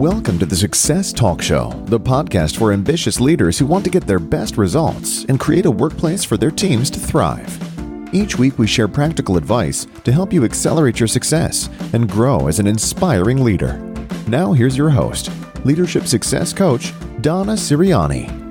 Welcome to the Success Talk Show, the podcast for ambitious leaders who want to get their best results and create a workplace for their teams to thrive. Each week we share practical advice to help you accelerate your success and grow as an inspiring leader. Now here's your host, Leadership Success Coach, Donna Siriani.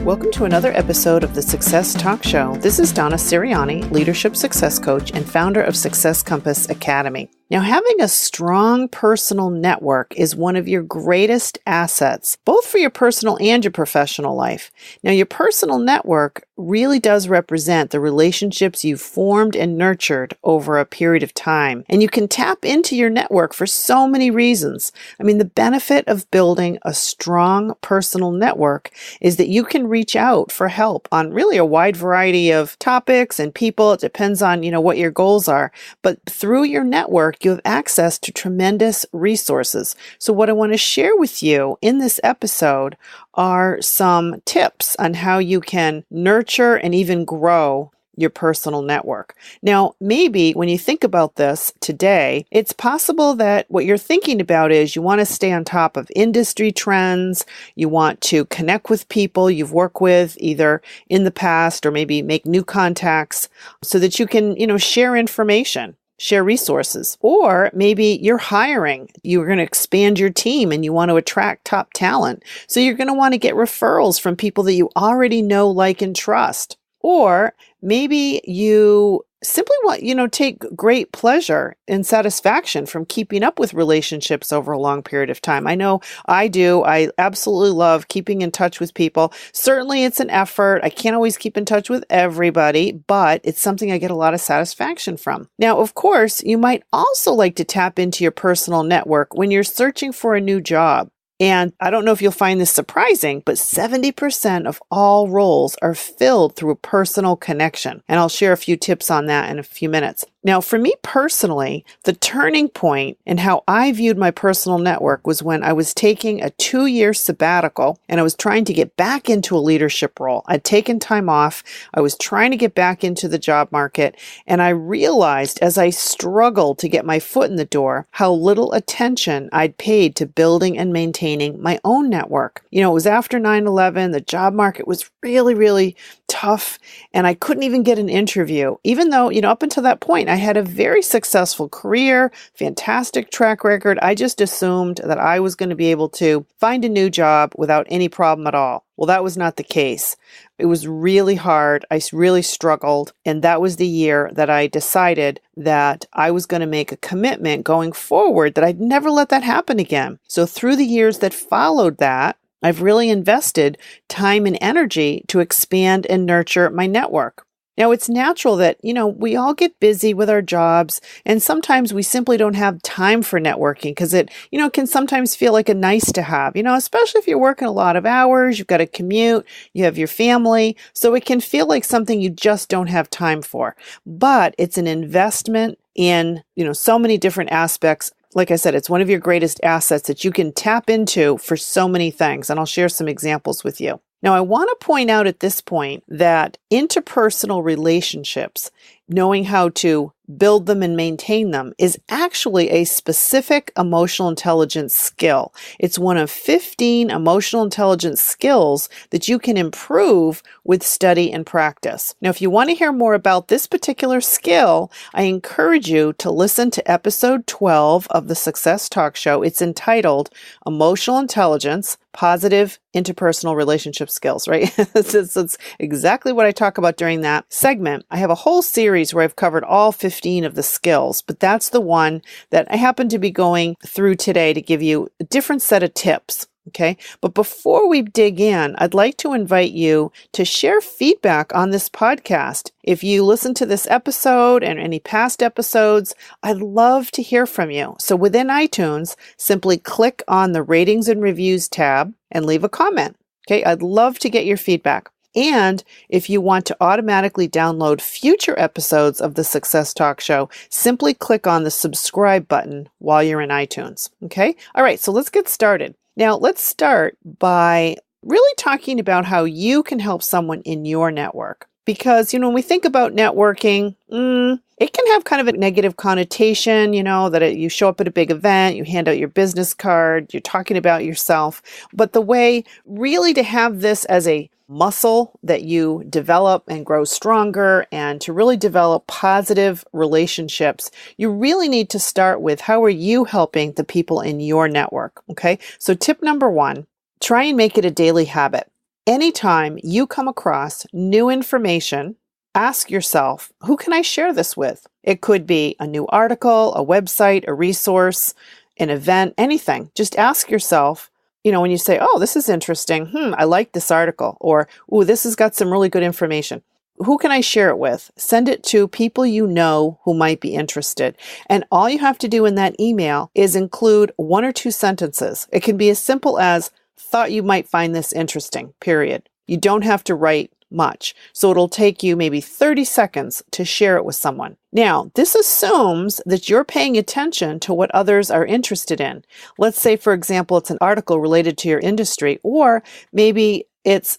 Welcome to another episode of the Success Talk Show. This is Donna Siriani, Leadership Success Coach and founder of Success Compass Academy. Now, having a strong personal network is one of your greatest assets, both for your personal and your professional life. Now, your personal network really does represent the relationships you've formed and nurtured over a period of time. And you can tap into your network for so many reasons. The benefit of building a strong personal network is that you can reach out for help on really a wide variety of topics and people. It depends on, what your goals are. But through your network, you have access to tremendous resources. So what I want to share with you in this episode are some tips on how you can nurture and even grow your personal network. Now, maybe when you think about this today, it's possible that what you're thinking about is you want to stay on top of industry trends, you want to connect with people you've worked with either in the past or maybe make new contacts so that you can, share information. Share resources. Or maybe you're hiring. You're going to expand your team and you want to attract top talent. So you're going to want to get referrals from people that you already know, like, and trust. Or maybe you simply want, take great pleasure and satisfaction from keeping up with relationships over a long period of time. I know I do. I absolutely love keeping in touch with people. Certainly it's an effort. I can't always keep in touch with everybody, but it's something I get a lot of satisfaction from. Now, of course, you might also like to tap into your personal network when you're searching for a new job. And I don't know if you'll find this surprising, but 70% of all roles are filled through a personal connection. And I'll share a few tips on that in a few minutes. Now, for me personally, the turning point in how I viewed my personal network was when I was taking a 2-year sabbatical and I was trying to get back into a leadership role. I'd taken time off. I was trying to get back into the job market. And I realized as I struggled to get my foot in the door, how little attention I'd paid to building and maintaining my own network. It was after 9/11. The job market was really, really tough. And I couldn't even get an interview, even though, up until that point, I had a very successful career, fantastic track record. I just assumed that I was going to be able to find a new job without any problem at all. Well, that was not the case. It was really hard. I really struggled. And that was the year that I decided that I was going to make a commitment going forward that I'd never let that happen again. So through the years that followed that, I've really invested time and energy to expand and nurture my network. Now, it's natural that, we all get busy with our jobs, and sometimes we simply don't have time for networking because it, can sometimes feel like a nice to have, especially if you're working a lot of hours, you've got to commute, you have your family. So it can feel like something you just don't have time for. But it's an investment in, so many different aspects. Like I said, it's one of your greatest assets that you can tap into for so many things. And I'll share some examples with you. Now, I want to point out at this point that interpersonal relationships, knowing how to build them and maintain them, is actually a specific emotional intelligence skill. It's one of 15 emotional intelligence skills that you can improve with study and practice. Now, if you want to hear more about this particular skill, I encourage you to listen to episode 12 of the Success Talk Show. It's entitled Emotional Intelligence, Positive Interpersonal Relationship Skills, right? That's exactly what I talk about during that segment. I have a whole series where I've covered all 15 of the skills, but that's the one that I happen to be going through today to give you a different set of tips. Okay. But before we dig in, I'd like to invite you to share feedback on this podcast. If you listen to this episode and any past episodes, I'd love to hear from you. So within iTunes, simply click on the ratings and reviews tab and leave a comment. Okay. I'd love to get your feedback. And if you want to automatically download future episodes of the Success Talk Show, simply click on the subscribe button while you're in iTunes. Okay. All right. So let's get started. Now, let's start by really talking about how you can help someone in your network. Because, when we think about networking, it can have kind of a negative connotation, that you show up at a big event, you hand out your business card, you're talking about yourself. But the way really to have this as a muscle that you develop and grow stronger and to really develop positive relationships, you really need to start with how are you helping the people in your network, okay? So tip number 1, try and make it a daily habit. Anytime you come across new information, ask yourself, who can I share this with? It could be a new article, a website, a resource, an event, anything. Just ask yourself, when you say, oh, this is interesting. I like this article. Or, oh, this has got some really good information. Who can I share it with? Send it to people you know who might be interested. And all you have to do in that email is include 1 or 2 sentences. It can be as simple as, thought you might find this interesting, period. You don't have to write much. So it'll take you maybe 30 seconds to share it with someone. Now, this assumes that you're paying attention to what others are interested in. Let's say, for example, it's an article related to your industry, or maybe it's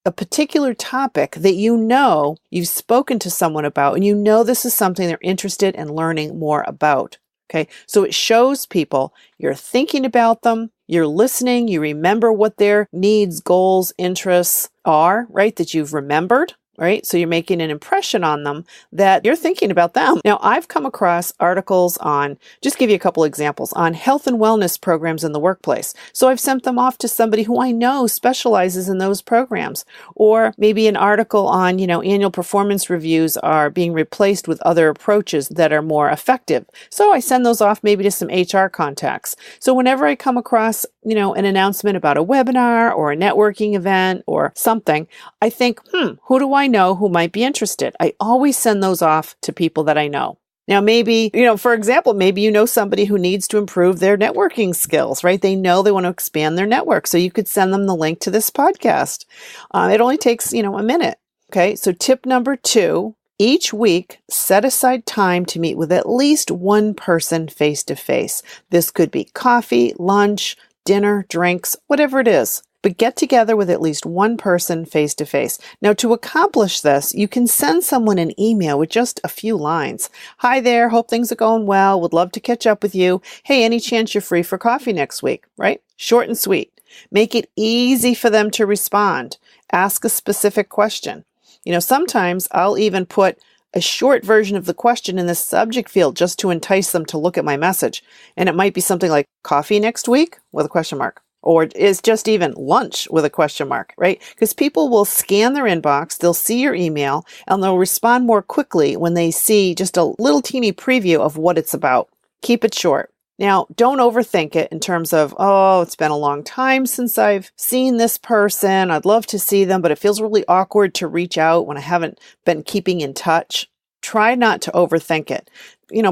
a particular topic that you've spoken to someone about, and this is something they're interested in learning more about. Okay, so it shows people you're thinking about them, you're listening, you remember what their needs, goals, interests are, right? That you've remembered, right? So you're making an impression on them that you're thinking about them. Now, I've come across articles on, just give you a couple examples, on health and wellness programs in the workplace. So I've sent them off to somebody who I know specializes in those programs. Or maybe an article on, annual performance reviews are being replaced with other approaches that are more effective. So I send those off maybe to some HR contacts. So whenever I come across, an announcement about a webinar or a networking event or something, I think, who do I know who might be interested? I always send those off to people that I know. Now, maybe, for example, maybe somebody who needs to improve their networking skills, right? They know they want to expand their network. So you could send them the link to this podcast. It only takes, a minute. Okay. So tip number 2, each week, set aside time to meet with at least one person face to face. This could be coffee, lunch, dinner, drinks, whatever it is. But get together with at least one person face to face. Now, to accomplish this, you can send someone an email with just a few lines. Hi there, hope things are going well. Would love to catch up with you. Hey, any chance you're free for coffee next week, right? Short and sweet. Make it easy for them to respond. Ask a specific question. Sometimes I'll even put a short version of the question in the subject field just to entice them to look at my message. And it might be something like coffee next week with a question mark. Or is just even lunch with a question mark, right? Because people will scan their inbox, they'll see your email, and they'll respond more quickly when they see just a little teeny preview of what it's about. Keep it short. Now, don't overthink it in terms of, oh, it's been a long time since I've seen this person. I'd love to see them, but it feels really awkward to reach out when I haven't been keeping in touch. Try not to overthink it.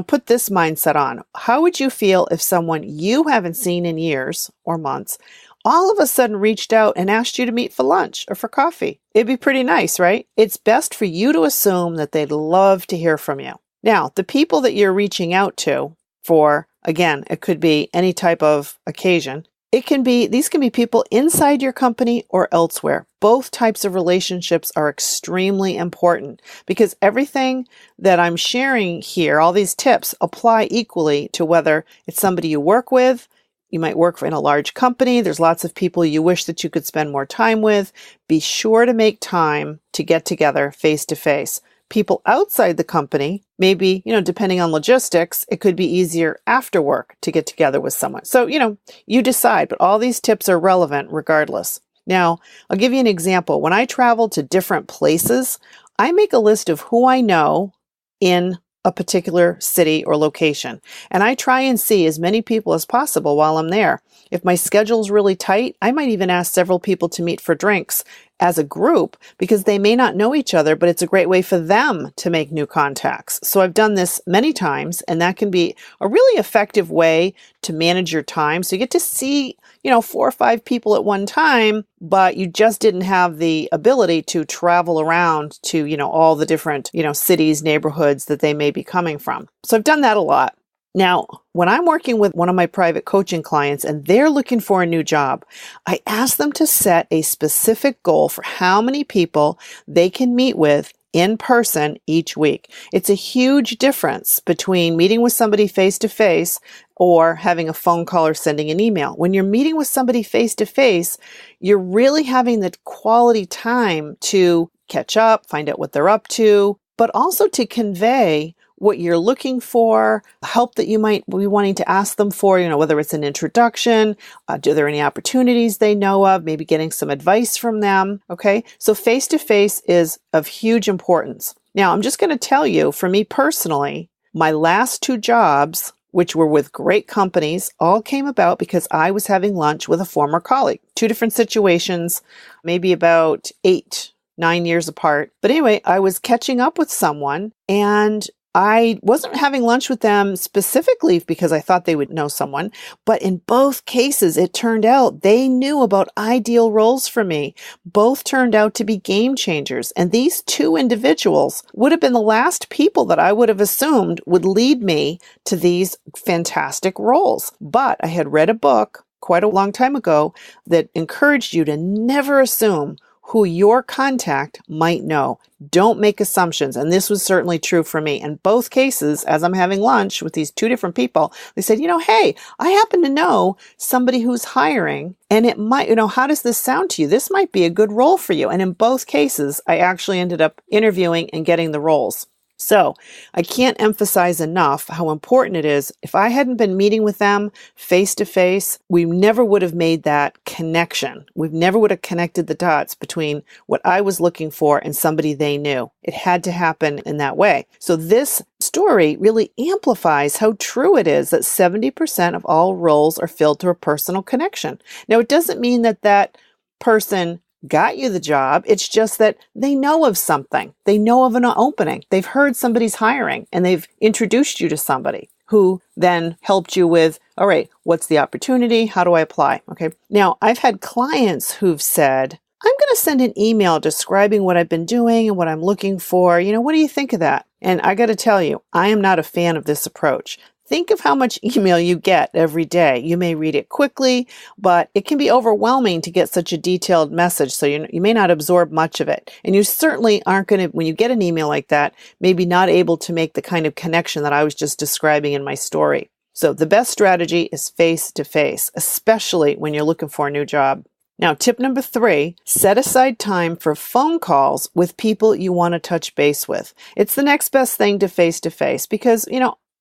Put this mindset on. How would you feel if someone you haven't seen in years or months all of a sudden reached out and asked you to meet for lunch or for coffee? It'd be pretty nice, right? It's best for you to assume that they'd love to hear from you. Now, the people that you're reaching out to for, again, it could be any type of occasion. These can be people inside your company or elsewhere. Both types of relationships are extremely important because everything that I'm sharing here, all these tips, apply equally to whether it's somebody you work with. You might work in a large company. There's lots of people you wish that you could spend more time with. Be sure to make time to get together face to face. People outside the company, maybe, depending on logistics, it could be easier after work to get together with someone. So, you decide, but all these tips are relevant regardless. Now, I'll give you an example. When I travel to different places, I make a list of who I know in a particular city or location. And I try and see as many people as possible while I'm there. If my schedule's really tight, I might even ask several people to meet for drinks as a group because they may not know each other, but it's a great way for them to make new contacts. So I've done this many times, and that can be a really effective way to manage your time. So you get to see, 4 or 5 people at one time, but you just didn't have the ability to travel around to, all the different, cities, neighborhoods that they may be coming from. So I've done that a lot. Now, when I'm working with one of my private coaching clients and they're looking for a new job, I ask them to set a specific goal for how many people they can meet with in person each week. It's a huge difference between meeting with somebody face to face or having a phone call or sending an email. When you're meeting with somebody face to face, you're really having the quality time to catch up, find out what they're up to, but also to convey what you're looking for, help that you might be wanting to ask them for, whether it's an introduction, are there any opportunities they know of, maybe getting some advice from them, okay? So face-to-face is of huge importance. Now, I'm just going to tell you, for me personally, my last 2 jobs, which were with great companies, all came about because I was having lunch with a former colleague. 2 different situations, maybe about 8-9 years apart. But anyway, I was catching up with someone and I wasn't having lunch with them specifically because I thought they would know someone, but in both cases, it turned out they knew about ideal roles for me. Both turned out to be game changers. And these 2 individuals would have been the last people that I would have assumed would lead me to these fantastic roles. But I had read a book quite a long time ago that encouraged you to never assume who your contact might know. Don't make assumptions. And this was certainly true for me. In both cases, as I'm having lunch with these 2 different people, they said, hey, I happen to know somebody who's hiring and it might, how does this sound to you? This might be a good role for you. And in both cases, I actually ended up interviewing and getting the roles. So I can't emphasize enough how important it is. If I hadn't been meeting with them face to face, we never would have made that connection. We never would have connected the dots between what I was looking for and somebody they knew. It had to happen in that way. So this story really amplifies how true it is that 70% of all roles are filled through a personal connection. Now, it doesn't mean that that person got you the job. It's just that they know of something. They know of an opening. They've heard somebody's hiring and they've introduced you to somebody who then helped you with, all right, what's the opportunity? How do I apply? Okay. Now, I've had clients who've said, I'm going to send an email describing what I've been doing and what I'm looking for. What do you think of that? And I got to tell you, I am not a fan of this approach. Think of how much email you get every day. You may read it quickly, but it can be overwhelming to get such a detailed message. So you may not absorb much of it. And you certainly aren't going to, when you get an email like that, maybe not able to make the kind of connection that I was just describing in my story. So the best strategy is face to face, especially when you're looking for a new job. Now, tip number 3, set aside time for phone calls with people you want to touch base with. It's the next best thing to face because,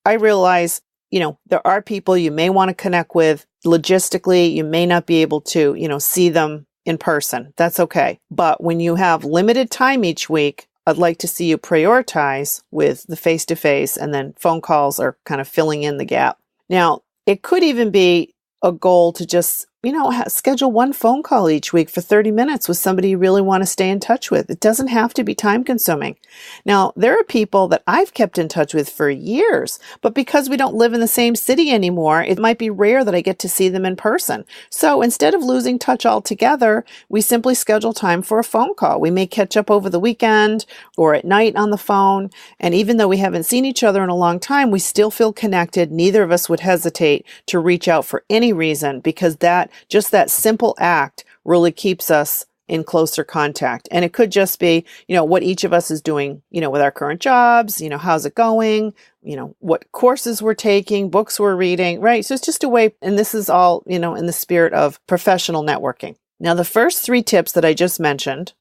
I realize, there are people you may want to connect with. Logistically, you may not be able to, see them in person. That's okay. But when you have limited time each week, I'd like to see you prioritize with the face-to-face, and then phone calls are kind of filling in the gap. Now, it could even be a goal to just, schedule one phone call each week for 30 minutes with somebody you really want to stay in touch with. It doesn't have to be time consuming. Now, there are people that I've kept in touch with for years, but because we don't live in the same city anymore, it might be rare that I get to see them in person. So instead of losing touch altogether, we simply schedule time for a phone call. We may catch up over the weekend or at night on the phone. And even though we haven't seen each other in a long time, we still feel connected. Neither of us would hesitate to reach out for any reason, because just that simple act really keeps us in closer contact. And it could just be, what each of us is doing, with our current jobs, how's it going, what courses we're taking, books we're reading, right? So it's just a way, and this is all, in the spirit of professional networking. Now, the first 3 tips that I just mentioned,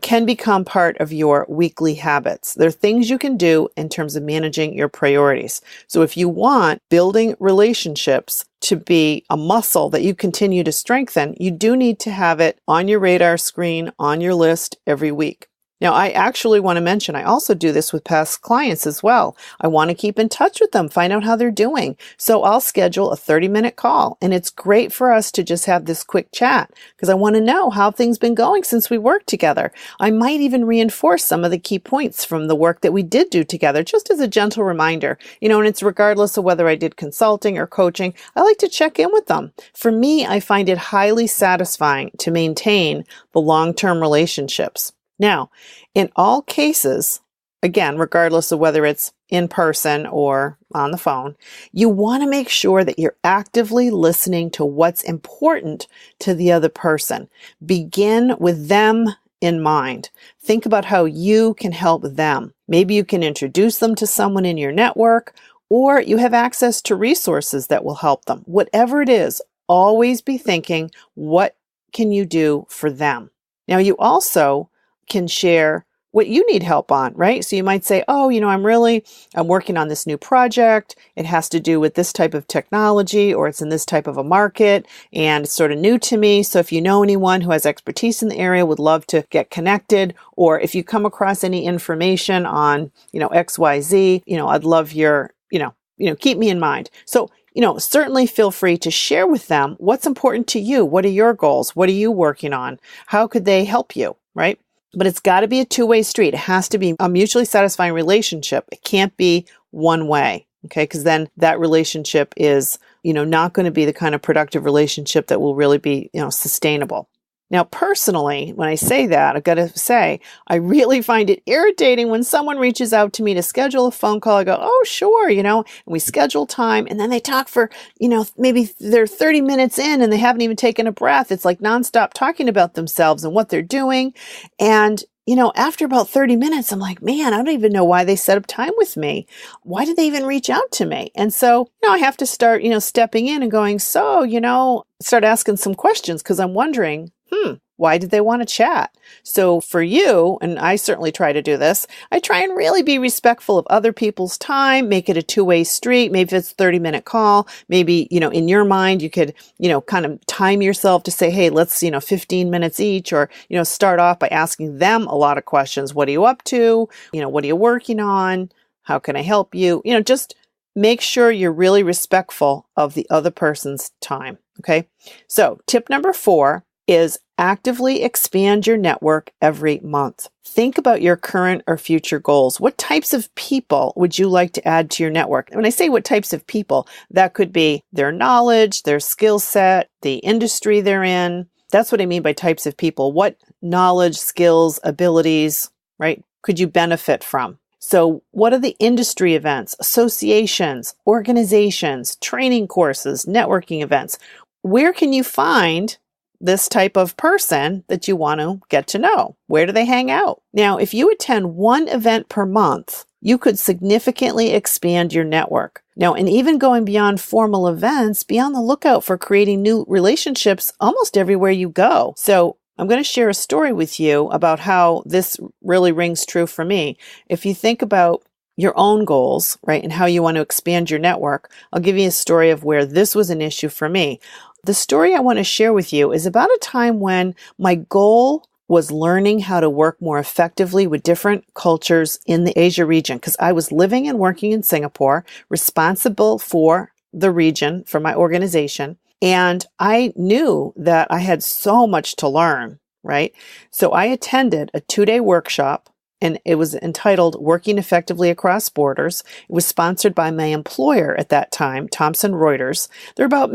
can become part of your weekly habits. There are things you can do in terms of managing your priorities. So if you want building relationships to be a muscle that you continue to strengthen, you do need to have it on your radar screen, on your list every week. Now, I actually want to mention, I also do this with past clients as well. I want to keep in touch with them, find out how they're doing. So I'll schedule a 30-minute call. And it's great for us to just have this quick chat because I want to know how things been going since we worked together. I might even reinforce some of the key points from the work that we did do together, just as a gentle reminder. And it's regardless of whether I did consulting or coaching, I like to check in with them. For me, I find it highly satisfying to maintain the long-term relationships. Now, in all cases, again, regardless of whether it's in person or on the phone, you want to make sure that you're actively listening to what's important to the other person. Begin with them in mind. Think about how you can help them. Maybe you can introduce them to someone in your network, or you have access to resources that will help them. Whatever it is, always be thinking, what can you do for them? Now, you also can share what you need help on, right? So you might say, oh, I'm working on this new project. It has to do with this type of technology, or it's in this type of a market, and it's sort of new to me. So if you know anyone who has expertise in the area, would love to get connected. Or if you come across any information on, XYZ, I'd love your, keep me in mind. So, certainly feel free to share with them what's important to you. What are your goals? What are you working on? How could they help you, right? But it's got to be a two-way street. It has to be a mutually satisfying relationship. It can't be one way, okay? Because then that relationship is, not going to be the kind of productive relationship that will really be, sustainable. Now, personally, when I say that, I've got to say, I really find it irritating when someone reaches out to me to schedule a phone call. I go, oh, sure, and we schedule time, and then they talk for, maybe they're 30 minutes in and they haven't even taken a breath. It's like nonstop talking about themselves and what they're doing. And after about 30 minutes, I'm like, man, I don't even know why they set up time with me. Why did they even reach out to me? And so, I have to start, stepping in and going, start asking some questions, because I'm wondering, why did they want to chat? So for you, and I certainly try to do this, I try and really be respectful of other people's time, make it a two-way street. Maybe if it's a 30-minute call, maybe, in your mind, you could, kind of time yourself to say, hey, let's, 15 minutes each, or, start off by asking them a lot of questions. What are you up to? What are you working on? How can I help you? Just make sure you're really respectful of the other person's time. Okay. So tip number 4 is actively expand your network every month. Think about your current or future goals. What types of people would you like to add to your network? When I say what types of people, that could be their knowledge, their skill set, the industry they're in. That's what I mean by types of people. What knowledge, skills, abilities, right, could you benefit from? So what are the industry events, associations, organizations, training courses, networking events? Where can you find this type of person that you want to get to know? Where do they hang out? Now, if you attend one event per month, you could significantly expand your network. Now, and even going beyond formal events, be on the lookout for creating new relationships almost everywhere you go. So I'm going to share a story with you about how this really rings true for me. If you think about your own goals, right, and how you want to expand your network, I'll give you a story of where this was an issue for me. The story I want to share with you is about a time when my goal was learning how to work more effectively with different cultures in the Asia region, because I was living and working in Singapore, responsible for the region for my organization. And I knew that I had so much to learn, right? So I attended a 2-day workshop, and it was entitled Working Effectively Across Borders. It was sponsored by my employer at that time, Thomson Reuters. There were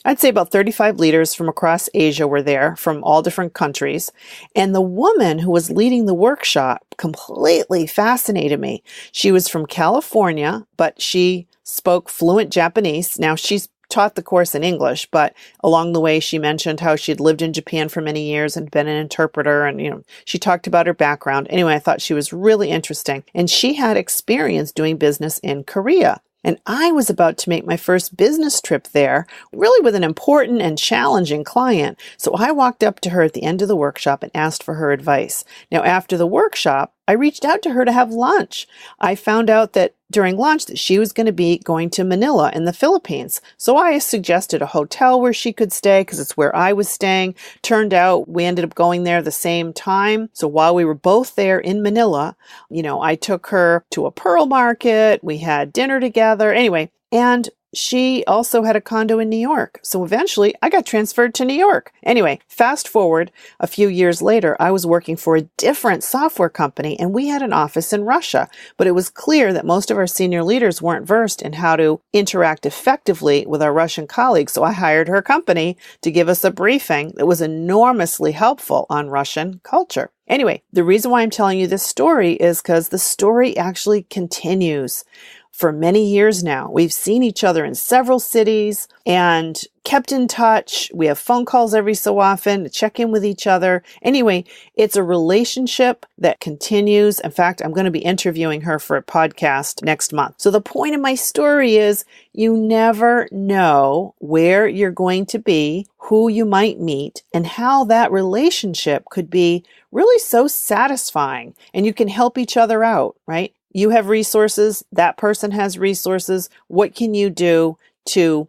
I'd say about 35 leaders from across Asia were there, from all different countries. And the woman who was leading the workshop completely fascinated me. She was from California, but she spoke fluent Japanese. Now, she's taught the course in English, but along the way she mentioned how she'd lived in Japan for many years and been an interpreter, and she talked about her background. Anyway, I thought she was really interesting, and she had experience doing business in Korea. And I was about to make my first business trip there, really with an important and challenging client. So I walked up to her at the end of the workshop and asked for her advice. Now, after the workshop, I reached out to her to have lunch. I found out that during lunch that she was going to be going to Manila in the Philippines. So I suggested a hotel where she could stay because it's where I was staying. Turned out we ended up going there the same time. So while we were both there in Manila, I took her to a pearl market. We had dinner together. Anyway, and she also had a condo in New York. So eventually I got transferred to New York. Anyway, fast forward a few years later, I was working for a different software company and we had an office in Russia. But it was clear that most of our senior leaders weren't versed in how to interact effectively with our Russian colleagues. So I hired her company to give us a briefing that was enormously helpful on Russian culture. Anyway, the reason why I'm telling you this story is because the story actually continues. For many years now, we've seen each other in several cities and kept in touch. We have phone calls every so often to check in with each other. Anyway, it's a relationship that continues. In fact, I'm going to be interviewing her for a podcast next month. So the point of my story is you never know where you're going to be, who you might meet, and how that relationship could be really so satisfying. And you can help each other out, right? You have resources, that person has resources. What can you do to,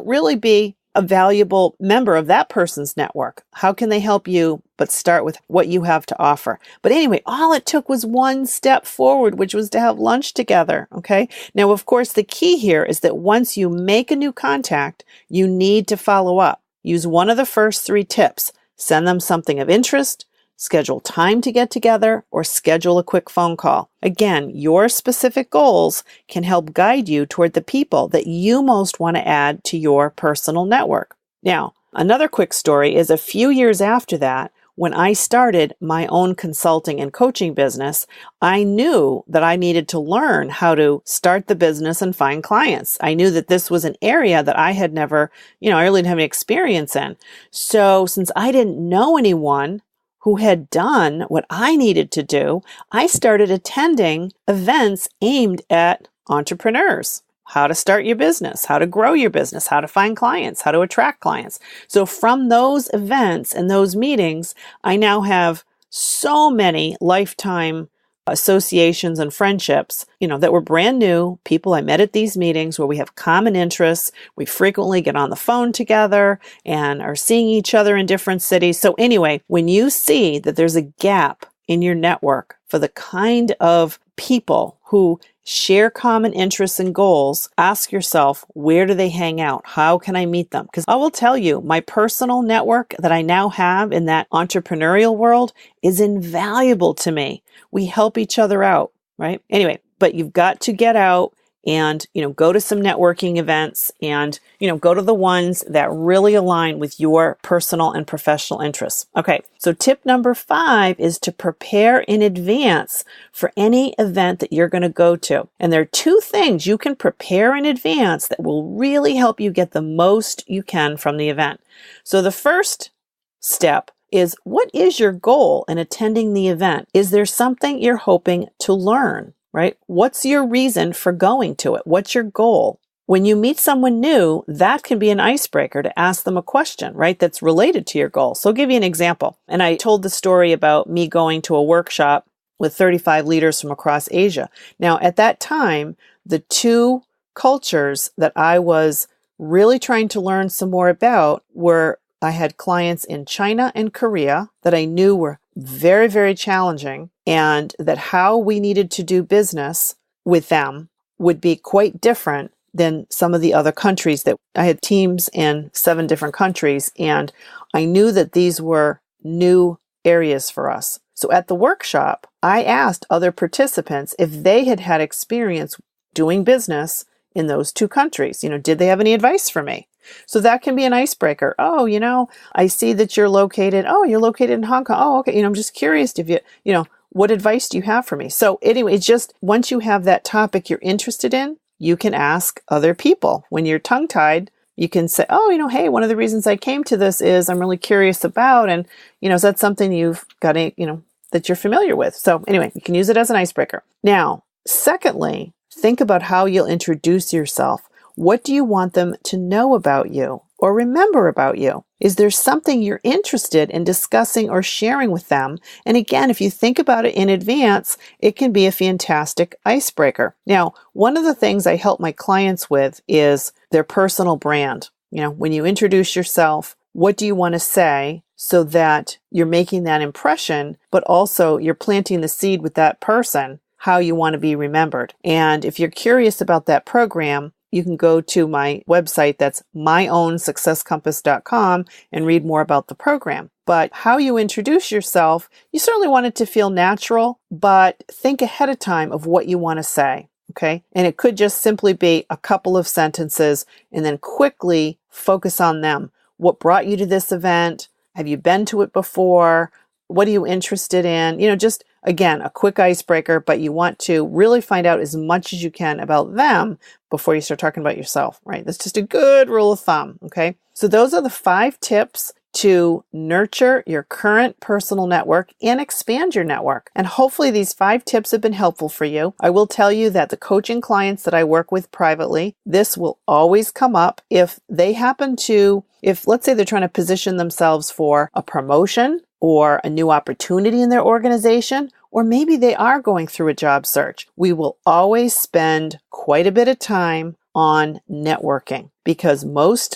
really be a valuable member of that person's network? How can they help you? But start with what you have to offer. But anyway, all it took was one step forward, which was to have lunch together. Okay. Now, of course, the key here is that once you make a new contact, you need to follow up. Use one of the first 3 tips. Send them something of interest, schedule time to get together, or schedule a quick phone call. Again, your specific goals can help guide you toward the people that you most want to add to your personal network. Now, another quick story is a few years after that, when I started my own consulting and coaching business, I knew that I needed to learn how to start the business and find clients. I knew that this was an area that I had never, I really didn't have any experience in. So since I didn't know anyone who had done what I needed to do, I started attending events aimed at entrepreneurs. How to start your business, how to grow your business, how to find clients, how to attract clients. So from those events and those meetings, I now have so many lifetime associations and friendships, that were brand new, people I met at these meetings where we have common interests. We frequently get on the phone together and are seeing each other in different cities. So anyway, when you see that there's a gap in your network for the kind of people who share common interests and goals, ask yourself, where do they hang out? How can I meet them? Because I will tell you, my personal network that I now have in that entrepreneurial world is invaluable to me. We help each other out, right? Anyway, but you've got to get out and, go to some networking events and, go to the ones that really align with your personal and professional interests. Okay. So tip number 5 is to prepare in advance for any event that you're going to go to. And there are 2 things you can prepare in advance that will really help you get the most you can from the event. So the first step is, what is your goal in attending the event? Is there something you're hoping to learn? Right? What's your reason for going to it? What's your goal? When you meet someone new, that can be an icebreaker to ask them a question, right? That's related to your goal. So I'll give you an example. And I told the story about me going to a workshop with 35 leaders from across Asia. Now, at that time, the 2 cultures that I was really trying to learn some more about were, I had clients in China and Korea that I knew were very, very challenging, and that how we needed to do business with them would be quite different than some of the other countries that I had teams in 7 different countries. And I knew that these were new areas for us. So at the workshop, I asked other participants if they had had experience doing business in those 2 countries. Did they have any advice for me? So that can be an icebreaker. Oh, I see that you're located in Hong Kong. Oh, okay. I'm just curious if what advice do you have for me? So anyway, it's just once you have that topic you're interested in, you can ask other people. When you're tongue-tied, you can say, oh, hey, one of the reasons I came to this is I'm really curious about, and, is that something you've got, that you're familiar with? So anyway, you can use it as an icebreaker. Now, secondly, think about how you'll introduce yourself. What do you want them to know about you or remember about you? Is there something you're interested in discussing or sharing with them? And again, if you think about it in advance, it can be a fantastic icebreaker. Now, one of the things I help my clients with is their personal brand. When you introduce yourself, what do you want to say so that you're making that impression, but also you're planting the seed with that person, how you want to be remembered. And if you're curious about that program, you can go to my website, that's myownsuccesscompass.com, and read more about the program. But how you introduce yourself, you certainly want it to feel natural, but think ahead of time of what you want to say. Okay. And it could just simply be a couple of sentences and then quickly focus on them. What brought you to this event? Have you been to it before? What are you interested in? Just again, a quick icebreaker, but you want to really find out as much as you can about them before you start talking about yourself, right? That's just a good rule of thumb. Okay. So those are the 5 tips to nurture your current personal network and expand your network. And hopefully these 5 tips have been helpful for you. I will tell you that the coaching clients that I work with privately, this will always come up if let's say they're trying to position themselves for a promotion or a new opportunity in their organization, or maybe they are going through a job search. We will always spend quite a bit of time on networking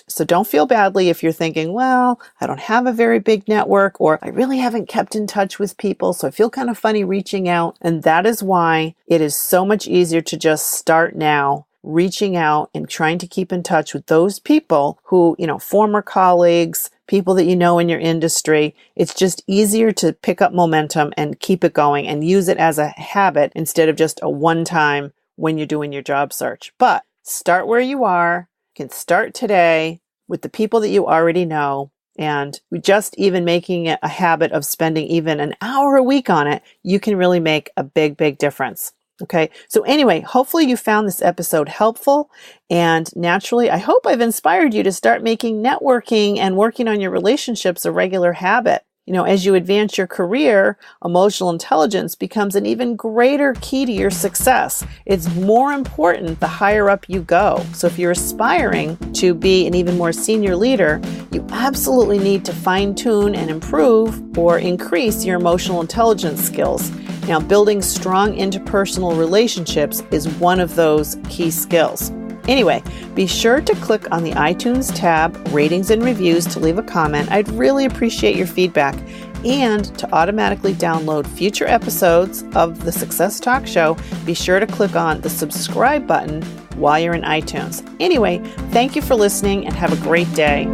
so don't feel badly if you're thinking, well, I don't have a very big network, or I really haven't kept in touch with people, so I feel kind of funny reaching out. And that is why it is so much easier to just start now, reaching out and trying to keep in touch with those people who, former colleagues, people that you know in your industry. It's just easier to pick up momentum and keep it going and use it as a habit instead of just a one-time when you're doing your job search. But start where you are. You can start today with the people that you already know, and just even making it a habit of spending even an hour a week on it, you can really make a big, big difference. Okay. So anyway, hopefully you found this episode helpful, and naturally, I hope I've inspired you to start making networking and working on your relationships a regular habit. As you advance your career, emotional intelligence becomes an even greater key to your success. It's more important the higher up you go. So if you're aspiring to be an even more senior leader, you absolutely need to fine-tune and improve or increase your emotional intelligence skills. Now, building strong interpersonal relationships is one of those key skills. Anyway, be sure to click on the iTunes tab, ratings and reviews, to leave a comment. I'd really appreciate your feedback. And to automatically download future episodes of the Success Talk Show, be sure to click on the subscribe button while you're in iTunes. Anyway, thank you for listening and have a great day.